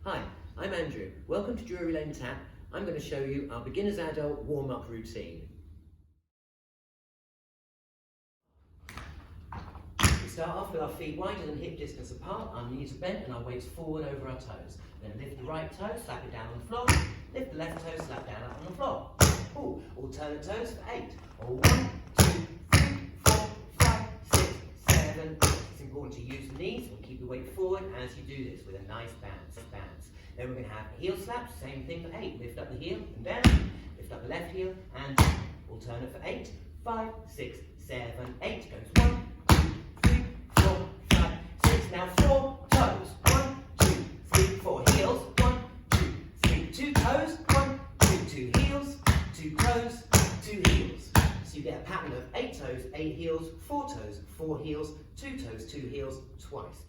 Hi, I'm Andrew. Welcome to Drury Lane Tap. I'm going to show you our beginner's adult warm-up routine. We start off with our feet wider than hip distance apart, our knees are bent and our weights forward over our toes. Then lift the right toe, slap it down on the floor. Lift the left toe, slap down on the floor. Ooh, alternate toes for 8. 1, 2, 3, 4, 5, 6, 7, 8. It's important to use the knees and keep your weight forward as you do this with a nice bounce. Then we're going to have heel slaps, same thing for 8. Lift up the heel and down, lift up the left heel and alternate for 8. 5, 6, 7, 8. Goes 1, 2, 3, 4, 5, 6. Now 4 toes. 1, 2, 3, 4 heels. 1, 2, 3, 2 toes. 1, 2, 2 heels, 2 toes, 2 heels. So you get a pattern of 8 toes, 8 heels, 4 toes, 4 heels, 2 toes, 2 heels, twice.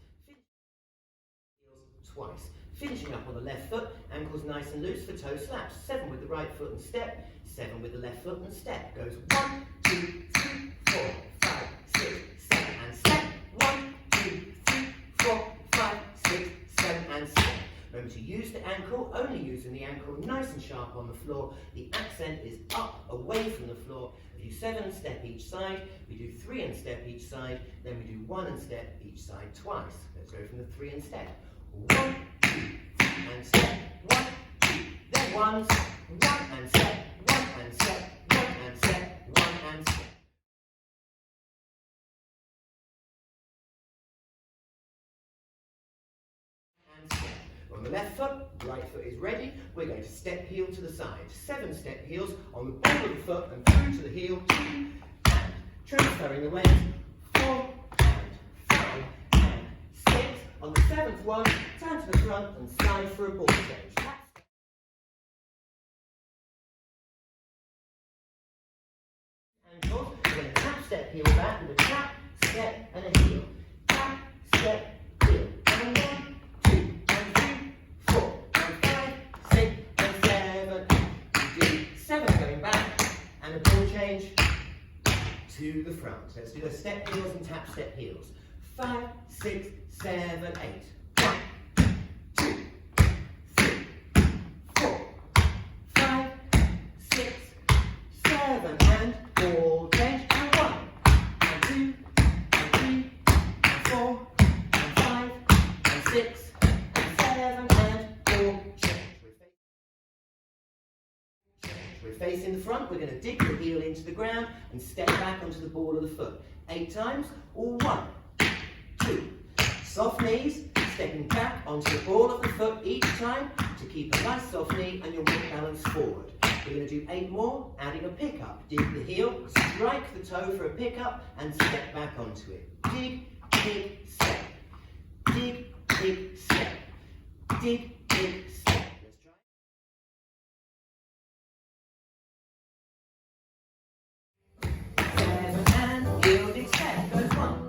Twice. Finishing up on the left foot, ankles nice and loose for toe slaps. 7 with the right foot and step, 7 with the left foot and step. Goes 1, 2, 3, 4, 5, 6, 7 and step. 1, 2, 3, 4, 5, 6, 7 and step. Remember to use the ankle, only using the ankle nice and sharp on the floor. The accent is up, away from the floor. We do 7 and step each side, we do 3 and step each side, then we do 1 and step each side twice. Let's go from the 3 and step. 1, 2, and step, 1, 2, then 1 and step, 1 and step, 1 and step, 1 and step, 1 and step. And step. On the left foot, right foot is ready. We're going to step heel to the side. 7 step heels on the ball of the foot and through to the heel. 2 and transferring the weight. 4 and 5 and 6. On the 7th one, turn to the front and slide for a ball change. Ankles, we're going to tap, step, heel back with a tap, step and a heel. Tap, step, heel. And 1, 2, and 3, 4, and 5, 6, and 7. We do 7 going back and a ball change to the front. Let's do the step heels and tap, step heels. 5, 6, 7, 8. 1, 2, 3, 4, 5, 6, 7, and ball change. And 1, and 2, and 3, and 4, and 5, and 6, and 7, and ball change. We're facing the front. We're going to dig the heel into the ground and step back onto the ball of the foot. 8 times. Or 1, 2. Soft knees, stepping back onto the ball of the foot each time to keep a nice soft knee and your weight balance forward. We're going to do 8 more, adding a pickup. Dig the heel, strike the toe for a pickup and step back onto it. Dig, dig, step. Dig, dig, step. Dig, dig, step. Let's try. 7 and heel, dig, step. Goes 1.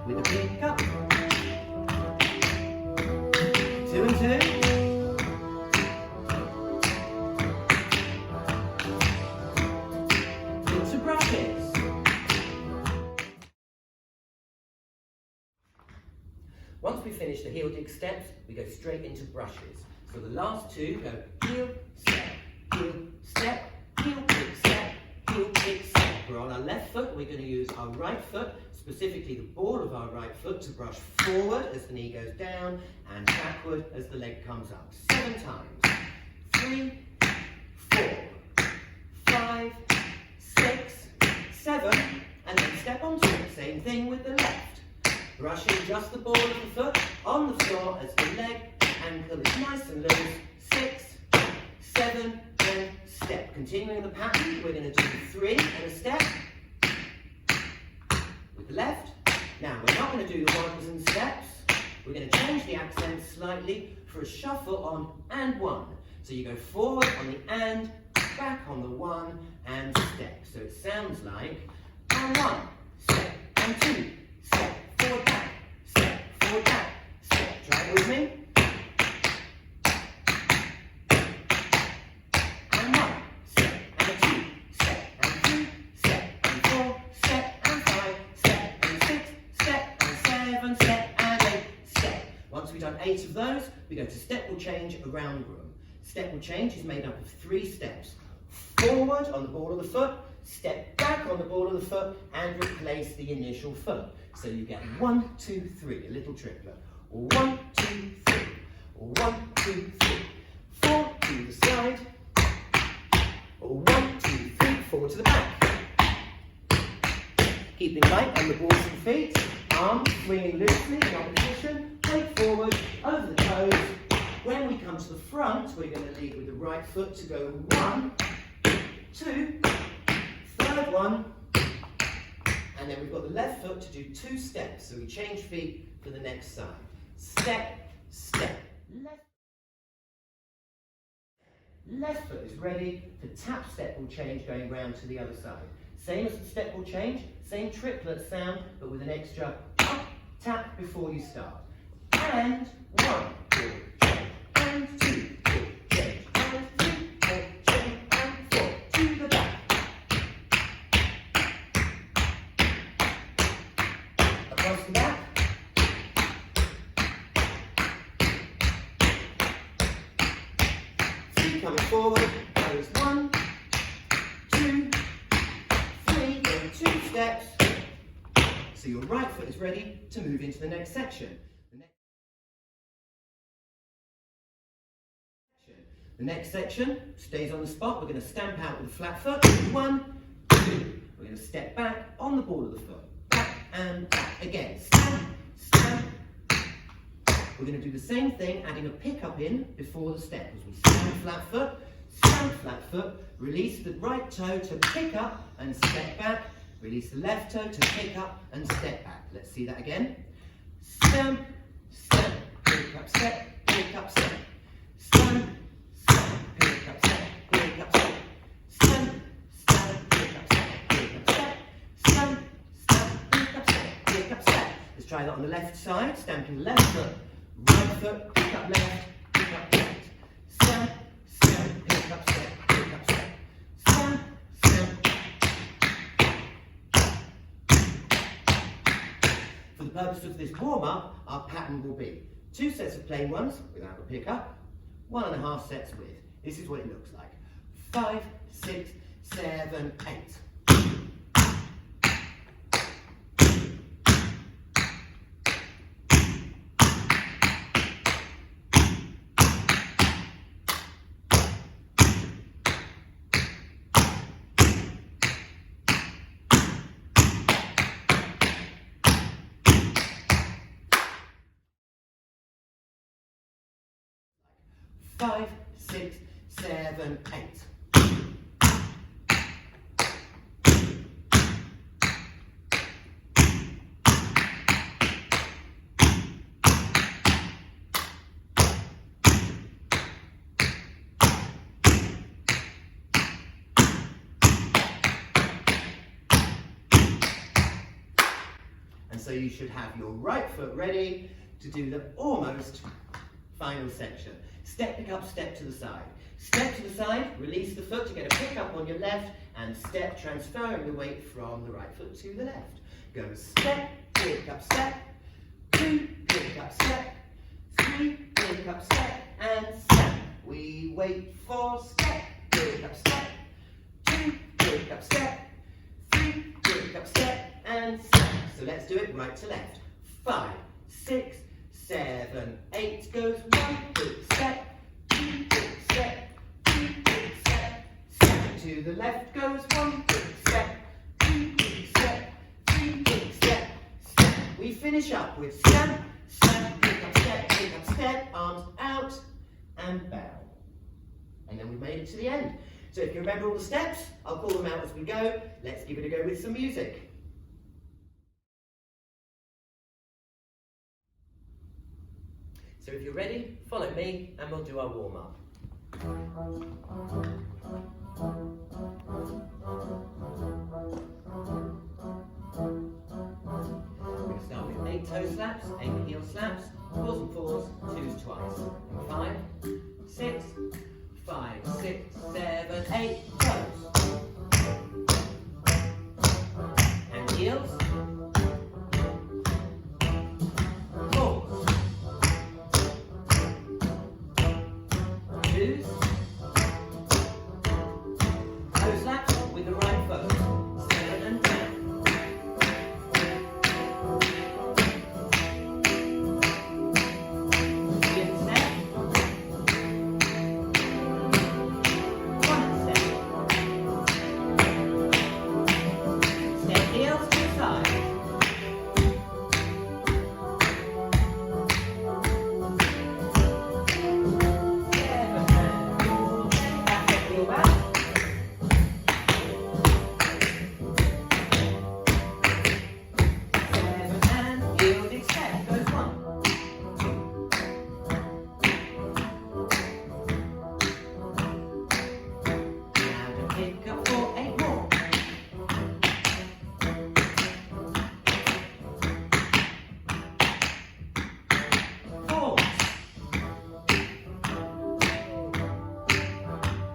With a pick up, 2 and 2, into brushes. Once we finish the heel dig steps, we go straight into brushes. So the last 2 go heel, step, heel, step, heel, kick, step, heel, kick, step. We're on our left foot, we're going to use our right foot, specifically the ball of our right foot, to brush forward as the knee goes down and backward as the leg comes up. 7 times. 3, 4, 5, 6, 7, and then step onto it. Same thing with the left. Brushing just the ball of the foot on the floor as the leg ankle is nice and loose. 6, 7, and step. Continuing the pattern, we're going to do 3 and a step with the left. Now, we're not going to do the ones and steps. We're going to change the accent slightly for a shuffle on and 1. So you go forward on the and, back on the 1 and step. So it sounds like and 1, step, and 2, step, with me. And 1, step, and 2, step, and 3, step, and 4, step, and 5, step, and 6, step, and 7, step, and 8, step. Once we've done 8 of those, we go to step will change around the room. Step will change is made up of 3 steps. Forward on the ball of the foot, step back on the ball of the foot, and replace the initial foot. So you get 1, 2, 3, a little triplet. 1, 2, 3. 1, 2, 3. 4 to the side. 1, 2, 3, forward to the back. Keeping light on the balls and feet. Arms swinging loosely in opposition. Weight forward, over the toes. When we come to the front, we're going to lead with the right foot to go 1, 2, third one, and then we've got the left foot to do 2 steps. So we change feet for the next side. Step, step, left foot is ready. The tap step will change going round to the other side. Same as the step will change, same triplet sound, but with an extra up, tap before you start. And 1, 4, change, and 2, 4, change, and 3, 4, change, and 4, to the back. Across the back. Coming forward, goes 1, 2, 3, then 2 steps. So your right foot is ready to move into the next section. The next section stays on the spot. We're going to stamp out with a flat foot. 1, 2. We're going to step back on the ball of the foot. Back and back. Again, stamp, stamp. We're going to do the same thing, adding a pickup in before the step. As we stamp flat foot, release the right toe to pick up and step back. Release the left toe to pick up and step back. Let's see that again. Stamp, stamp, pick up, step, pick up, step. Stamp, stamp, pick up, step, pick up, step. Stamp, stamp, pick up, step, pick up, step. Stamp, stamp, pick up, step, pick up, step. Let's try that on the left side. Stamping left foot, right foot, pick up left, pick up right. Stamp, stamp, pick up, step, pick up, step. Stamp, stamp. For the purpose of this warm-up, our pattern will be 2 sets of plain ones without a pickup, 1.5 sets with. This is what it looks like. 5, 6, 7, 8. 5, 6, 7, 8. And so you should have your right foot ready to do the almost final section. Step, pick up, step to the side. Step to the side, release the foot to get a pick up on your left, and step, transferring the weight from the right foot to the left. Go step, pick up, step, 2, pick up, step, 3, pick up, step, and step. We wait for step, pick up, step, 2, pick up, step, 3, pick up, step, and step. So let's do it right to left. 5, 6, 7, 8 goes 1, big step, 2, big step, 3, big step, step to the left goes 1, big step, 2, big step, 3, big step, step. We finish up with step, step, pick up, step, arms out and bow. And then we've made it to the end. So if you remember all the steps, I'll call them out as we go. Let's give it a go with some music. So if you're ready, follow me and we'll do our warm-up. We're going to start with 8 toes slaps, ankle heel slaps, 4s and 4s, 2s twice. 5, 6, 5, 6, 7, 8, toes. And heels. 4s. 2s. Toe slaps with the right foot. 7 and 10.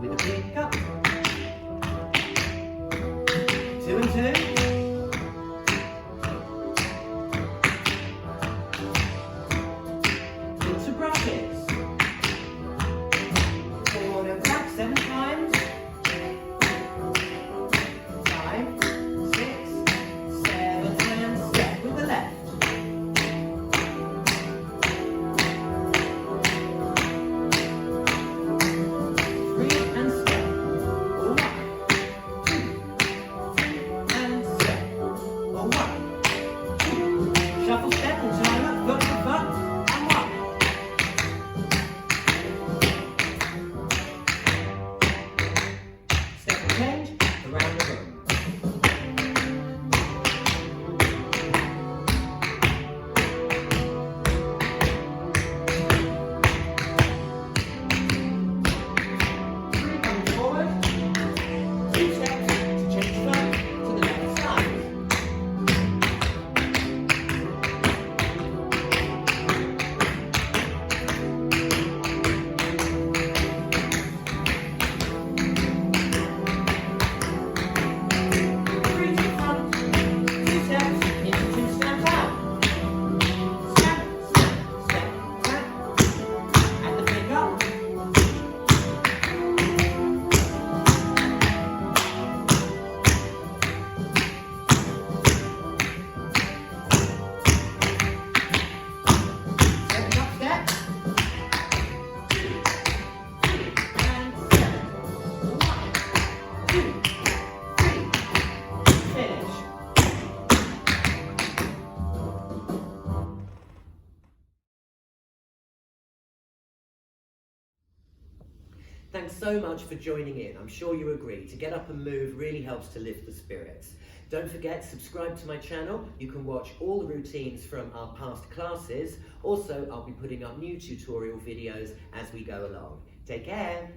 With a pick up. 2 and 2. Into brackets. Forward and back 7 times. 5, 6, 7, and step with the left. Shuffle step and time up, foot to foot, and 1. Step and change around the room. Three coming forward, 2 steps to change foot to the left side. Thanks so much for joining in. I'm sure you agree. To get up and move really helps to lift the spirits. Don't forget, subscribe to my channel. You can watch all the routines from our past classes. Also, I'll be putting up new tutorial videos as we go along. Take care.